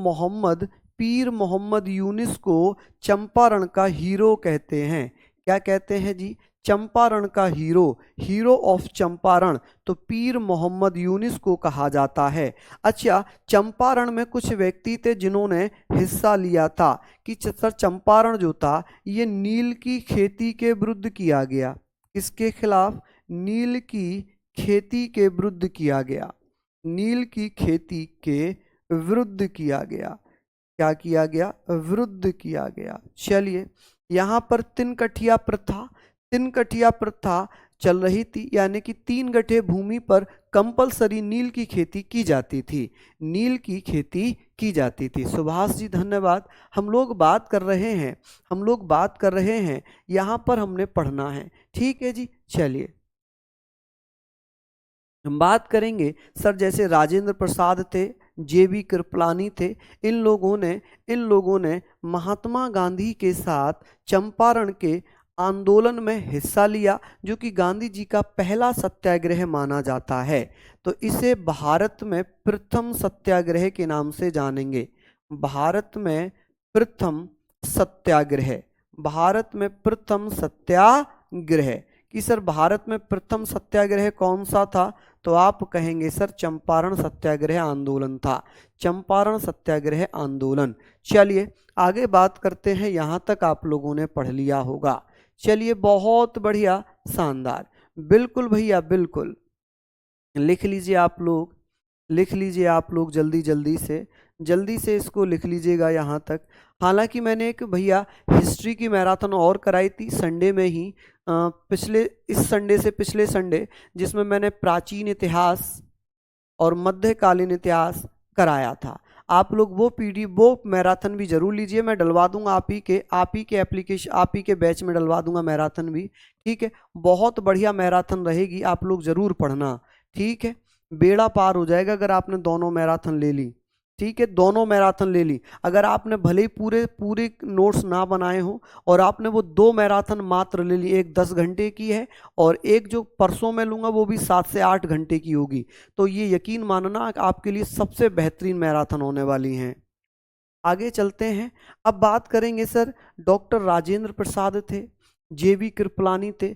पीर मोहम्मद यूनिस को चंपारण का हीरो कहते हैं। क्या कहते हैं जी? चंपारण का हीरो, हीरो ऑफ चंपारण, तो पीर मोहम्मद यूनिस को कहा जाता है। अच्छा, चंपारण में कुछ व्यक्ति थे जिन्होंने हिस्सा लिया था कि सर चंपारण जो था ये नील की खेती के विरुद्ध किया गया। किसके खिलाफ? नील की खेती के विरुद्ध किया गया। नील की खेती के विरुद्ध किया गया। क्या किया गया? विरुद्ध किया गया। चलिए, यहाँ पर तीन कठिया प्रथा चल रही थी, यानी कि 3 गठे भूमि पर कंपलसरी नील की खेती की जाती थी। नील की खेती की जाती थी। सुभाष जी धन्यवाद। हम लोग बात कर रहे हैं यहाँ पर हमने पढ़ना है। ठीक है जी, चलिए हम बात करेंगे सर जैसे राजेंद्र प्रसाद थे, जेबी कृपलानी थे, इन लोगों ने महात्मा गांधी के साथ चंपारण के आंदोलन में हिस्सा लिया, जो कि गांधी जी का पहला सत्याग्रह माना जाता है। तो इसे भारत में प्रथम सत्याग्रह के नाम से जानेंगे। भारत में प्रथम सत्याग्रह, भारत में प्रथम सत्याग्रह। कि सर भारत में प्रथम सत्याग्रह कौन सा था? तो आप कहेंगे सर चंपारण सत्याग्रह आंदोलन था। चंपारण सत्याग्रह आंदोलन। चलिए आगे बात करते हैं, यहां तक आप लोगों ने पढ़ लिया होगा। चलिए बहुत बढ़िया, शानदार, बिल्कुल भैया बिल्कुल। लिख लीजिए आप लोग, लिख लीजिए आप लोग, जल्दी से इसको लिख लीजिएगा यहाँ तक। हालांकि मैंने एक भैया हिस्ट्री की मैराथन और कराई थी संडे में ही, इस संडे से पिछले संडे, जिसमें मैंने प्राचीन इतिहास और मध्यकालीन इतिहास कराया था। आप लोग वो मैराथन भी जरूर लीजिए, मैं डलवा दूंगा आप ही के एप्लीकेशन, आप ही के बैच में डलवा दूंगा मैराथन भी। ठीक है, बहुत बढ़िया मैराथन रहेगी, आप लोग जरूर पढ़ना। ठीक है, बेड़ा पार हो जाएगा अगर आपने दोनों मैराथन ले ली। ठीक है, दोनों मैराथन ले ली। अगर आपने भले ही पूरे पूरे नोट्स ना बनाए हो और आपने वो 2 मैराथन मात्र ले ली, एक 10 घंटे की है और एक जो परसों मैं लूँगा वो भी 7 से 8 घंटे की होगी, तो ये यकीन मानना आपके लिए सबसे बेहतरीन मैराथन होने वाली हैं। आगे चलते हैं। अब बात करेंगे सर, डॉक्टर राजेंद्र प्रसाद थे, जेवी कृपलानी थे,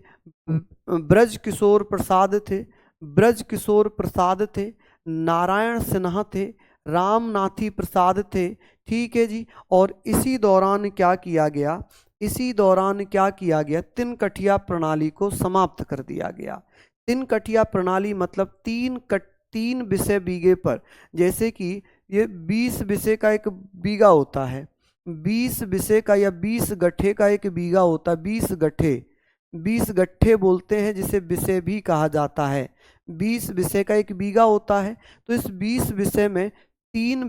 ब्रज किशोर प्रसाद थे, ब्रज किशोर प्रसाद थे, नारायण सिन्हा थे, रामनाथी प्रसाद थे। ठीक है जी। और इसी दौरान क्या किया गया, इसी दौरान क्या किया गया, तिनकठिया प्रणाली को समाप्त कर दिया गया। तिनकठिया प्रणाली मतलब 3 विषय बीघे पर, जैसे कि ये 20 विषय का एक बीघा होता है, 20 विषय का या 20 गट्ठे का एक बीघा होता है, 20 गट्ठे, 20 गट्ठे बोलते हैं जिसे विषय भी कहा जाता है। 20 विषय का एक बीघा होता है, तो इस 20 विषय में 3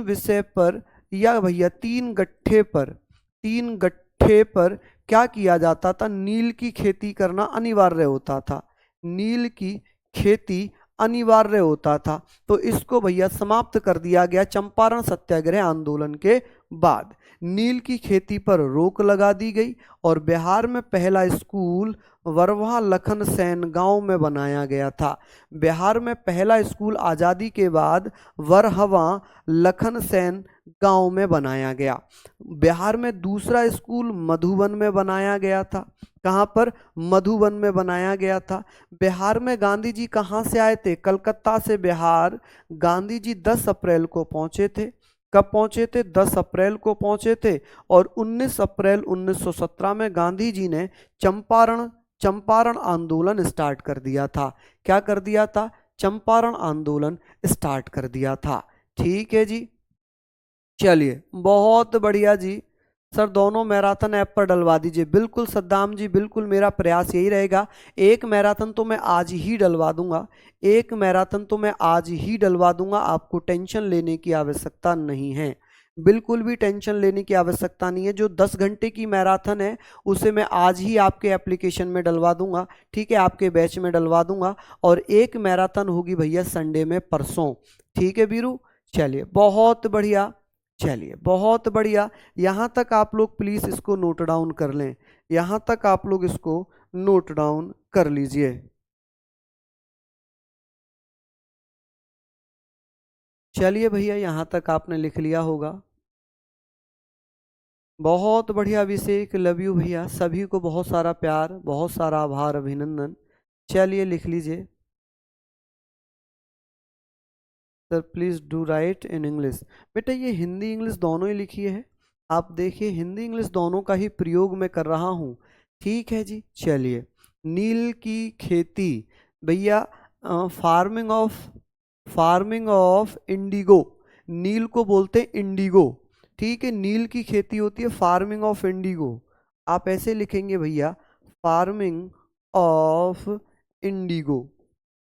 विषय पर या भैया 3 गट्ठे पर क्या किया जाता था, नील की खेती करना अनिवार्य होता था, नील की खेती अनिवार्य होता था। तो इसको भैया समाप्त कर दिया गया चंपारण सत्याग्रह आंदोलन के बाद। नील की खेती पर रोक लगा दी गई और बिहार में पहला स्कूल वरवा लखन सेन गांव में बनाया गया था। बिहार में पहला स्कूल आज़ादी के बाद वरहवा लखन सेन गांव में बनाया गया। बिहार में दूसरा स्कूल मधुबन में बनाया गया था। कहाँ पर, मधुबन में बनाया गया था। बिहार में गांधी जी कहाँ से आए थे, कलकत्ता से बिहार गांधी जी 10 अप्रैल को पहुंचे थे। कब पहुंचे थे, 10 अप्रैल को पहुंचे थे। और 19 अप्रैल 1917 में गांधी जी ने चंपारण आंदोलन स्टार्ट कर दिया था। क्या कर दिया था, चंपारण आंदोलन स्टार्ट कर दिया था। ठीक है जी, चलिए बहुत बढ़िया जी। सर दोनों मैराथन ऐप पर डलवा दीजिए। बिल्कुल सद्दाम जी, बिल्कुल मेरा प्रयास यही रहेगा। एक मैराथन तो मैं आज ही डलवा दूंगा, एक मैराथन तो मैं आज ही डलवा दूंगा, आपको टेंशन लेने की आवश्यकता नहीं है, बिल्कुल भी टेंशन लेने की आवश्यकता नहीं है। जो 10 घंटे की मैराथन है उसे मैं आज ही आपके एप्लीकेशन में डलवा दूंगा, ठीक है, आपके बैच में डलवा दूंगा। और एक मैराथन होगी भैया संडे में, परसों। ठीक है बीरू, चलिए बहुत बढ़िया, चलिए बहुत बढ़िया। यहाँ तक आप लोग प्लीज़ इसको नोट डाउन कर लें, यहाँ तक आप लोग इसको नोट डाउन कर लीजिए। चलिए भैया यहाँ तक आपने लिख लिया होगा। बहुत बढ़िया अभिषेक, लव यू भैया, सभी को बहुत सारा प्यार, बहुत सारा आभार, अभिनंदन। चलिए लिख लीजिए। Sir please do right in English. बेटा ये हिंदी इंग्लिश दोनों ही लिखी है, आप देखिए हिंदी इंग्लिश दोनों का ही प्रयोग मैं कर रहा हूँ। ठीक है जी, चलिए। नील की खेती भैया, फार्मिंग ऑफ इंडिगो, नील को बोलते हैं इंडिगो। ठीक है, नील की खेती होती है फार्मिंग ऑफ इंडिगो। आप ऐसे लिखेंगे भैया, फार्मिंग ऑफ इंडिगो।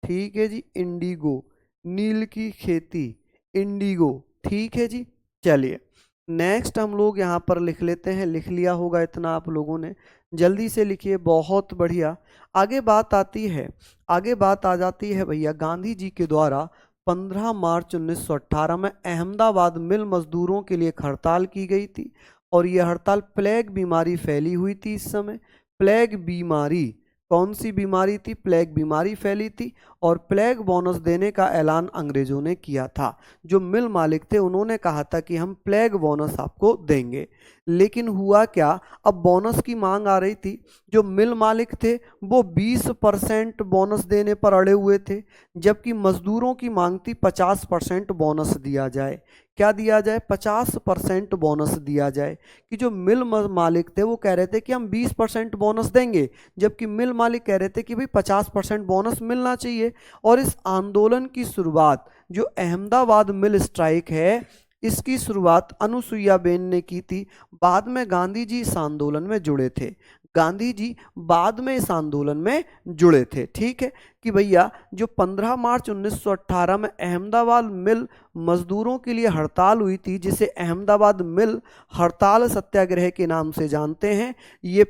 ठीक है जी, इंडिगो, नील की खेती, इंडिगो। ठीक है जी, चलिए नेक्स्ट हम लोग यहाँ पर लिख लेते हैं। लिख लिया होगा इतना आप लोगों ने, जल्दी से लिखिए, बहुत बढ़िया। आगे बात आती है, आगे बात आ जाती है भैया, गांधी जी के द्वारा 15 मार्च 1918 में अहमदाबाद मिल मजदूरों के लिए एक हड़ताल की गई थी। और यह हड़ताल प्लेग बीमारी फैली हुई थी इस समय। प्लेग बीमारी, कौन सी बीमारी थी, प्लेग बीमारी फैली थी। और प्लेग बोनस देने का ऐलान अंग्रेजों ने किया था। जो मिल मालिक थे उन्होंने कहा था कि हम प्लेग बोनस आपको देंगे। लेकिन हुआ क्या, अब बोनस की मांग आ रही थी। जो मिल मालिक थे वो 20% बोनस देने पर अड़े हुए थे, जबकि मजदूरों की मांग थी 50% बोनस दिया जाए। क्या दिया जाए, 50% बोनस दिया जाए। कि जो मिल मालिक थे वो कह रहे थे कि हम 20% बोनस देंगे, जबकि मिल मालिक कह रहे थे कि भाई 50% बोनस मिलना चाहिए। और इस आंदोलन की शुरुआत, जो अहमदाबाद मिल स्ट्राइक है, इसकी शुरुआत अनुसुईया बेन ने की थी। बाद में गांधी जी इस आंदोलन में जुड़े थे, गांधी जी बाद में इस आंदोलन में जुड़े थे। ठीक है, कि भैया जो 15 मार्च 1918 में अहमदाबाद मिल मजदूरों के लिए हड़ताल हुई थी, जिसे अहमदाबाद मिल हड़ताल सत्याग्रह के नाम से जानते हैं, ये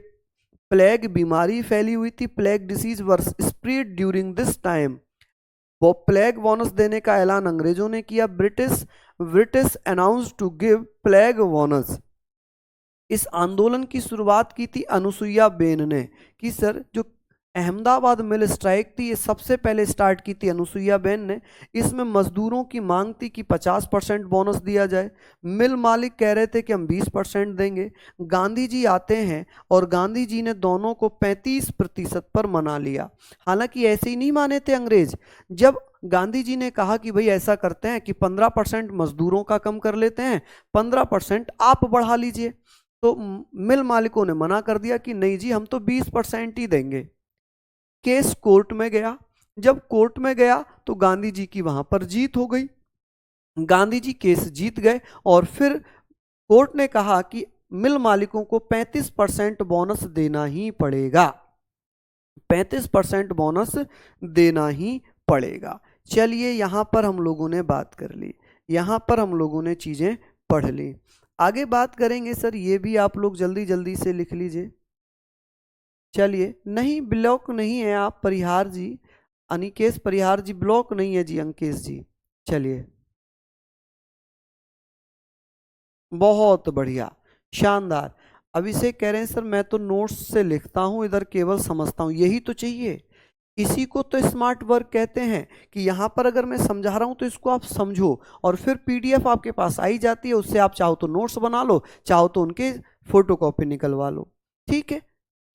प्लेग बीमारी फैली हुई थी। Plague disease were spread during this time. वो प्लेग बोनस देने का ऐलान अंग्रेजों ने किया। British announce to give plague bonus. इस आंदोलन की शुरुआत की थी अनुसुईया बेन ने। कि सर जो अहमदाबाद मिल स्ट्राइक थी ये सबसे पहले स्टार्ट की थी अनुसुईया बेन ने। इसमें मजदूरों की मांग थी कि 50% बोनस दिया जाए। मिल मालिक कह रहे थे कि हम 20% देंगे। गांधी जी आते हैं और गांधी जी ने दोनों को 35% पर मना लिया। हालांकि ऐसे ही नहीं माने थे अंग्रेज। जब गांधी जी ने कहा कि भाई ऐसा करते हैं कि 15% मजदूरों का कम कर लेते हैं, 15% आप बढ़ा लीजिए, तो मिल मालिकों ने मना कर दिया कि नहीं जी हम तो 20% ही देंगे। केस कोर्ट में गया। जब कोर्ट में गया तो गांधी जी की वहां पर जीत हो गई। गांधी जी केस जीत गए और फिर कोर्ट ने कहा कि मिल मालिकों को 35% बोनस देना ही पड़ेगा। 35% बोनस देना ही पड़ेगा। चलिए यहां पर हम लोगों ने बात कर ली, यहां पर हम लोगों ने चीजें पढ़ ली। आगे बात करेंगे सर, ये भी आप लोग जल्दी जल्दी से लिख लीजिए। चलिए, नहीं ब्लॉक नहीं है आप परिहार जी, अनिकेश परिहार जी, ब्लॉक नहीं है जी अंकेश जी। चलिए, बहुत बढ़िया, शानदार। अभिषेक कह रहे हैं सर मैं तो नोट्स से लिखता हूं, इधर केवल समझता हूं, यही तो चाहिए। इसी को तो स्मार्ट वर्क कहते हैं कि यहां पर अगर मैं समझा रहा हूं तो इसको आप समझो और फिर पीडीएफ आपके पास आई जाती है, उससे आप चाहो तो नोट्स बना लो, चाहो तो उनके फोटोकॉपी निकलवा लो। ठीक है,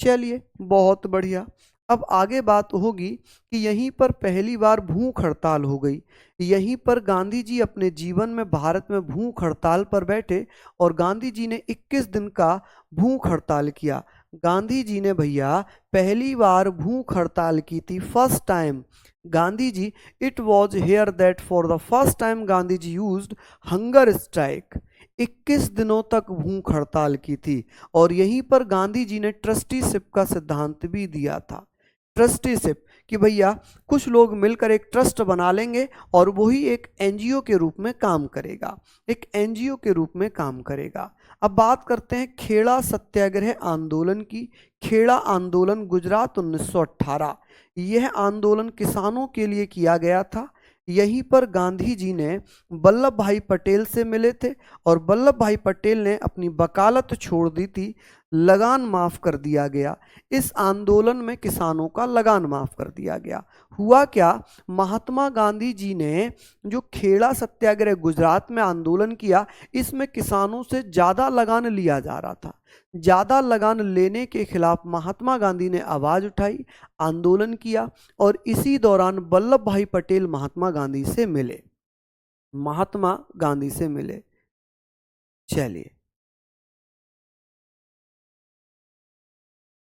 चलिए बहुत बढ़िया। अब आगे बात होगी कि यहीं पर पहली बार भूख हड़ताल हो गई। यहीं पर गांधी जी अपने जीवन में भारत में भूख हड़ताल पर बैठे और गांधी जी ने 21 दिन का भूख हड़ताल किया। गांधी जी ने भैया पहली बार भूख हड़ताल की थी, first time. Gandhi ji, it was here that for the first time Gandhi ji used hunger strike. 21 दिनों तक भूख हड़ताल की थी और यहीं पर गांधी जी ने ट्रस्टीशिप का सिद्धांत भी दिया था। ट्रस्टीशिप कि भैया कुछ लोग मिलकर एक ट्रस्ट बना लेंगे और वही एक एनजीओ के रूप में काम करेगा, एक एनजीओ के रूप में काम करेगा। अब बात करते हैं खेड़ा सत्याग्रह आंदोलन की। खेड़ा आंदोलन गुजरात 1918। यह आंदोलन किसानों के लिए किया गया था। यहीं पर गांधी जी ने वल्लभ भाई पटेल से मिले थे और वल्लभ भाई पटेल ने अपनी वकालत छोड़ दी थी, लगान माफ कर दिया गया। इस आंदोलन में किसानों का लगान माफ कर दिया गया। हुआ क्या, महात्मा गांधी जी ने जो खेड़ा सत्याग्रह गुजरात में आंदोलन किया, इसमें किसानों से ज्यादा लगान लिया जा रहा था। ज्यादा लगान लेने के खिलाफ महात्मा गांधी ने आवाज उठाई, आंदोलन किया और इसी दौरान वल्लभ भाई पटेल महात्मा गांधी से मिले, महात्मा गांधी से मिले। चलिए,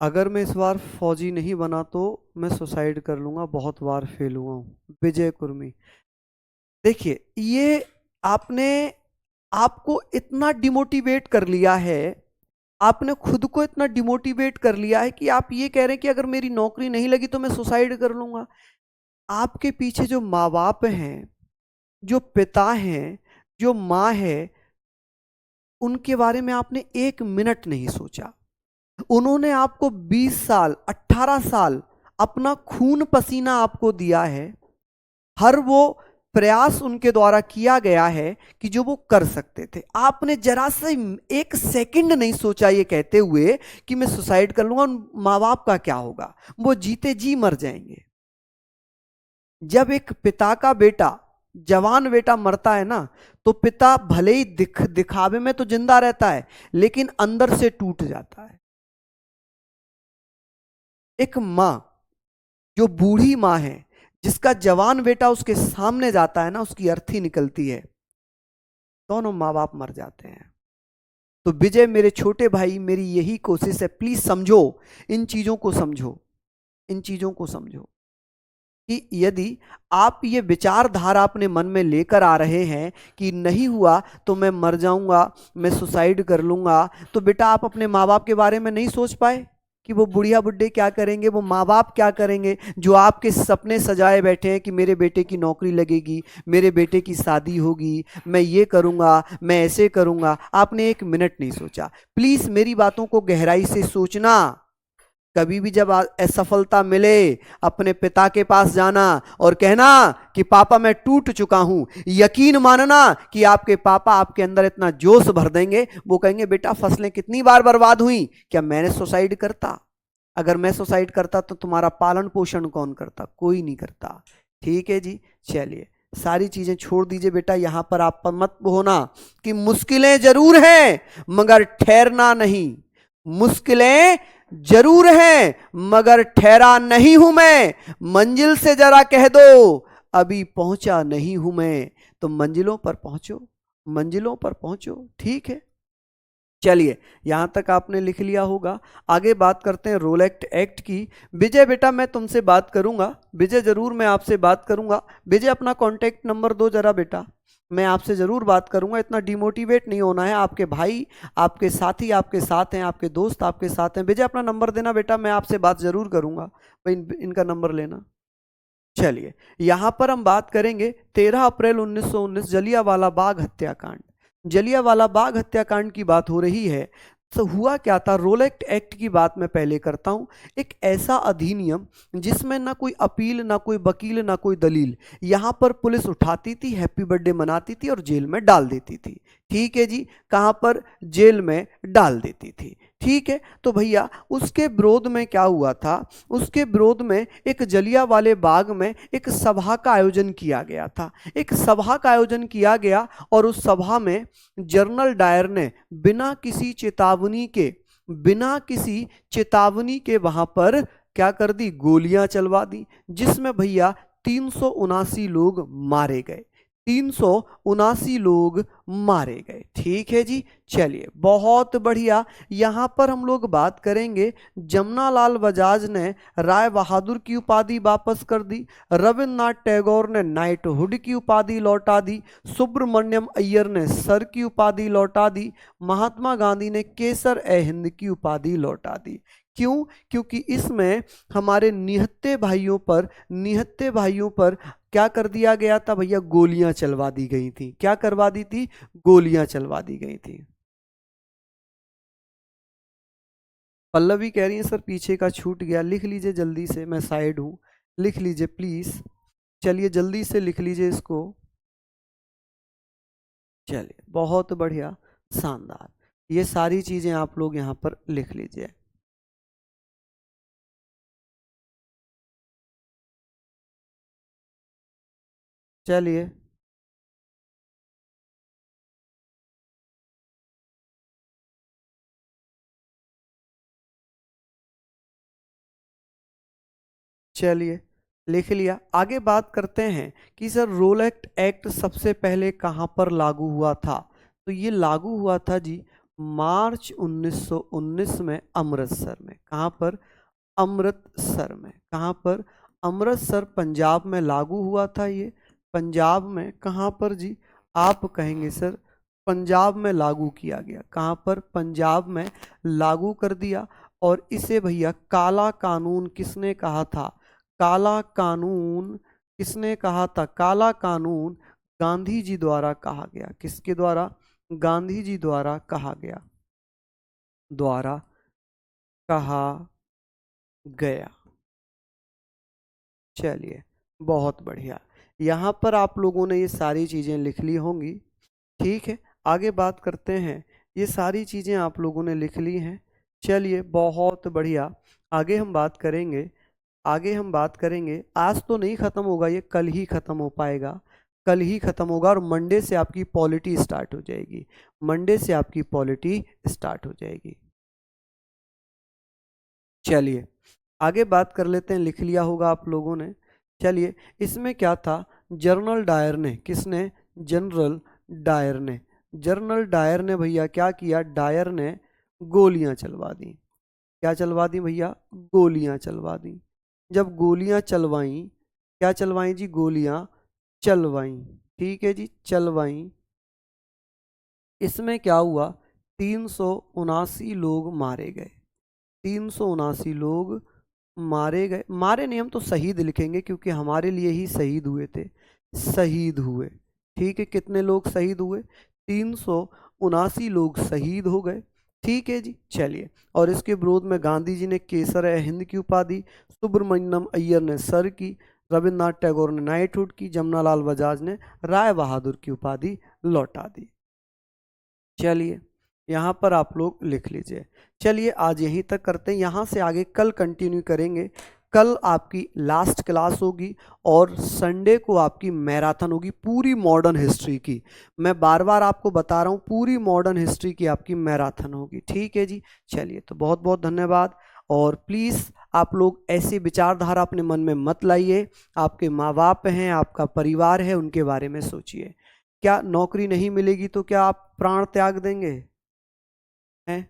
अगर मैं इस बार फौजी नहीं बना तो मैं सुसाइड कर लूंगा, बहुत बार फेल हुआ हूं। विजय कुर्मी, देखिए ये आपने आपको इतना डिमोटिवेट कर लिया है, आपने खुद को इतना डिमोटिवेट कर लिया है कि आप ये कह रहे हैं कि अगर मेरी नौकरी नहीं लगी तो मैं सुसाइड कर लूंगा। आपके पीछे जो माँ बाप हैं, जो पिता हैं, जो माँ है, उनके बारे में आपने 1 मिनट नहीं सोचा। उन्होंने आपको 20 साल 18 साल अपना खून पसीना आपको दिया है। हर वो प्रयास उनके द्वारा किया गया है कि जो वो कर सकते थे। आपने जरा से 1 सेकंड नहीं सोचा ये कहते हुए कि मैं सुसाइड कर लूंगा, माँ बाप का क्या होगा, वो जीते जी मर जाएंगे। जब एक पिता का बेटा, जवान बेटा मरता है ना, तो पिता भले ही दिखावे में तो जिंदा रहता है लेकिन अंदर से टूट जाता है। एक माँ जो बूढ़ी माँ है, जिसका जवान बेटा उसके सामने जाता है ना, उसकी अर्थी निकलती है, दोनों माँ बाप मर जाते हैं। तो विजय मेरे छोटे भाई, मेरी यही कोशिश है, प्लीज समझो, इन चीजों को समझो, इन चीजों को समझो कि यदि आप ये विचारधारा अपने मन में लेकर आ रहे हैं कि नहीं हुआ तो मैं मर जाऊंगा, मैं सुसाइड कर लूंगा, तो बेटा आप अपने माँ बाप के बारे में नहीं सोच पाए कि वो बुढ़िया बुढ़े क्या करेंगे, वो माँ बाप क्या करेंगे, जो आपके सपने सजाए बैठे हैं कि मेरे बेटे की नौकरी लगेगी, मेरे बेटे की शादी होगी, मैं ये करूँगा, मैं ऐसे करूँगा। आपने 1 मिनट नहीं सोचा। प्लीज़ मेरी बातों को गहराई से सोचना। कभी भी जब असफलता मिले, अपने पिता के पास जाना और कहना कि पापा मैं टूट चुका हूं। यकीन मानना कि आपके पापा आपके अंदर इतना जोश भर देंगे, वो कहेंगे बेटा फसलें कितनी बार बर्बाद हुई, क्या मैंने सुसाइड करता? अगर मैं सुसाइड करता तो तुम्हारा पालन पोषण कौन करता? कोई नहीं करता। ठीक है जी, चलिए सारी चीजें छोड़ दीजिए बेटा, यहां पर आप मत होना कि मुश्किलें जरूर हैं मगर ठहरना नहीं। मुश्किलें जरूर हैं मगर ठहरा नहीं हूं मैं। मंजिल से जरा कह दो अभी पहुंचा नहीं हूं मैं। तो मंजिलों पर पहुंचो, मंजिलों पर पहुंचो। ठीक है, चलिए यहां तक आपने लिख लिया होगा। आगे बात करते हैं रोल एक्ट की। विजय बेटा मैं तुमसे बात करूंगा, विजय जरूर मैं आपसे बात करूंगा। विजय अपना कॉन्टेक्ट नंबर दो जरा बेटा, मैं आपसे जरूर बात करूंगा। इतना डिमोटिवेट नहीं होना है, आपके भाई आपके साथी आपके साथ हैं, आपके दोस्त आपके साथ हैं। विजय अपना नंबर देना बेटा, मैं आपसे बात जरूर करूंगा। इनका नंबर लेना। चलिए यहां पर हम बात करेंगे 13 अप्रैल 1919 जलियांवाला बाग हत्याकांड। जलियांवाला बाग हत्याकांड की बात हो रही है। तो हुआ क्या था, रोल एक्ट की बात मैं पहले करता हूं। एक ऐसा अधिनियम जिसमें ना कोई अपील ना कोई वकील ना कोई दलील, यहां पर पुलिस उठाती थी, हैप्पी बर्थडे मनाती थी और जेल में डाल देती थी। ठीक है जी, कहां पर? जेल में डाल देती थी। ठीक है, तो भैया उसके विरोध में क्या हुआ था, उसके विरोध में एक जलियांवाले बाग में एक सभा का आयोजन किया गया था। एक सभा का आयोजन किया गया और उस सभा में जनरल डायर ने बिना किसी चेतावनी के वहां पर क्या कर दी, गोलियां चलवा दी, जिसमें भैया 379 लोग मारे गए। 379 लोग मारे गए। ठीक है जी, चलिए बहुत बढ़िया। यहां पर हम लोग बात करेंगे, जमनालाल बजाज ने राय बहादुर की उपाधि वापस कर दी, रविन्द्रनाथ टैगोर ने नाइटहुड की उपाधि लौटा दी, सुब्रमण्यम अय्यर ने सर की उपाधि लौटा दी, महात्मा गांधी ने केसर ए हिंद की उपाधि लौटा दी। क्यों? क्योंकि इसमें हमारे निहत्थे भाइयों पर क्या कर दिया गया था भैया, गोलियां चलवा दी गई थी। क्या करवा दी थी? गोलियां चलवा दी गई थी। पल्लवी कह रही है सर पीछे का छूट गया, लिख लीजिए जल्दी से, मैं साइड हूं, लिख लीजिए प्लीज। चलिए जल्दी से लिख लीजिए इसको। चलिए बहुत बढ़िया, शानदार, ये सारी चीजें आप लोग यहां पर लिख लीजिए। चलिए चलिए लिख लिया। आगे बात करते हैं कि सर रोल एक्ट सबसे पहले कहां पर लागू हुआ था। तो ये लागू हुआ था जी मार्च 1919 में अमृतसर में। कहां पर? अमृतसर में। कहां पर? अमृतसर पंजाब में लागू हुआ था ये। पंजाब में कहां पर जी? आप कहेंगे सर पंजाब में लागू किया गया। कहां पर? पंजाब में लागू कर दिया। और इसे भैया काला कानून किसने कहा था? काला कानून किसने कहा था? काला कानून गांधी जी द्वारा कहा गया। किसके द्वारा? गांधी जी द्वारा कहा गया, द्वारा कहा गया। चलिए बहुत बढ़िया, यहाँ पर आप लोगों ने ये सारी चीज़ें लिख ली होंगी। ठीक है, आगे बात करते हैं। ये सारी चीज़ें आप लोगों ने लिख ली हैं। चलिए बहुत बढ़िया, आगे हम बात करेंगे। आगे हम बात करेंगे, आज तो नहीं ख़त्म होगा ये, कल ही ख़त्म हो पाएगा, कल ही ख़त्म होगा और मंडे से आपकी पॉलिटी स्टार्ट हो जाएगी। मंडे से आपकी पॉलिटी स्टार्ट हो जाएगी। चलिए आगे बात कर लेते हैं, लिख लिया होगा आप लोगों ने। चलिए इसमें क्या था, जनरल डायर ने, किसने? जनरल डायर ने। जनरल डायर ने भैया क्या किया, डायर ने गोलियां चलवा दी। क्या चलवा दी भैया? गोलियां चलवा दी। जब गोलियां चलवाई, क्या चलवाई जी? गोलियां चलवाई। ठीक है जी, चलवाई। इसमें क्या हुआ, 379 लोग मारे गए। 379 लोग मारे गए, मारे नहीं, हम तो शहीद लिखेंगे क्योंकि हमारे लिए ही शहीद हुए थे, शहीद हुए। ठीक है, कितने लोग शहीद हुए? 379 लोग शहीद हो गए। ठीक है जी, चलिए। और इसके विरोध में गांधी जी ने केसर ए हिंद की उपाधि, सुब्रमण्यम अय्यर ने सर की, रविन्द्रनाथ टैगोर ने नाइटहुड की, जमनालाल बजाज ने राय बहादुर की उपाधि लौटा दी। चलिए यहाँ पर आप लोग लिख लीजिए। चलिए आज यहीं तक करते हैं, यहाँ से आगे कल कंटिन्यू करेंगे। कल आपकी लास्ट क्लास होगी और संडे को आपकी मैराथन होगी पूरी मॉडर्न हिस्ट्री की। मैं बार बार आपको बता रहा हूँ, पूरी मॉडर्न हिस्ट्री की आपकी मैराथन होगी। ठीक है जी, चलिए तो बहुत बहुत धन्यवाद। और प्लीज़ आप लोग ऐसी विचारधारा अपने मन में मत लाइए। आपके माँ बाप हैं, आपका परिवार है, उनके बारे में सोचिए। क्या नौकरी नहीं मिलेगी तो क्या आप प्राण त्याग देंगे? हैं?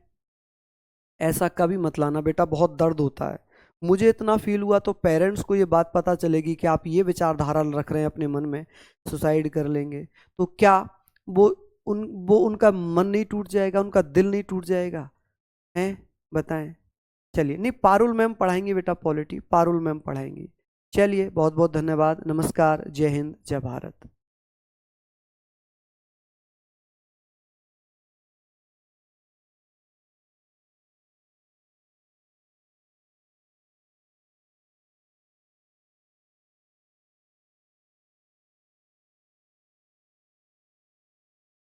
ऐसा कभी मत लाना बेटा, बहुत दर्द होता है। मुझे इतना फील हुआ तो पेरेंट्स को ये बात पता चलेगी कि आप ये विचारधारा रख रहे हैं अपने मन में, सुसाइड कर लेंगे, तो क्या वो वो उनका मन नहीं टूट जाएगा, उनका दिल नहीं टूट जाएगा? हैं? बताएं। चलिए, नहीं पारुल मैम पढ़ाएंगी बेटा, पॉलिटी पारुल मैम पढ़ाएंगी। चलिए बहुत बहुत धन्यवाद, नमस्कार, जय हिंद, जय भारत।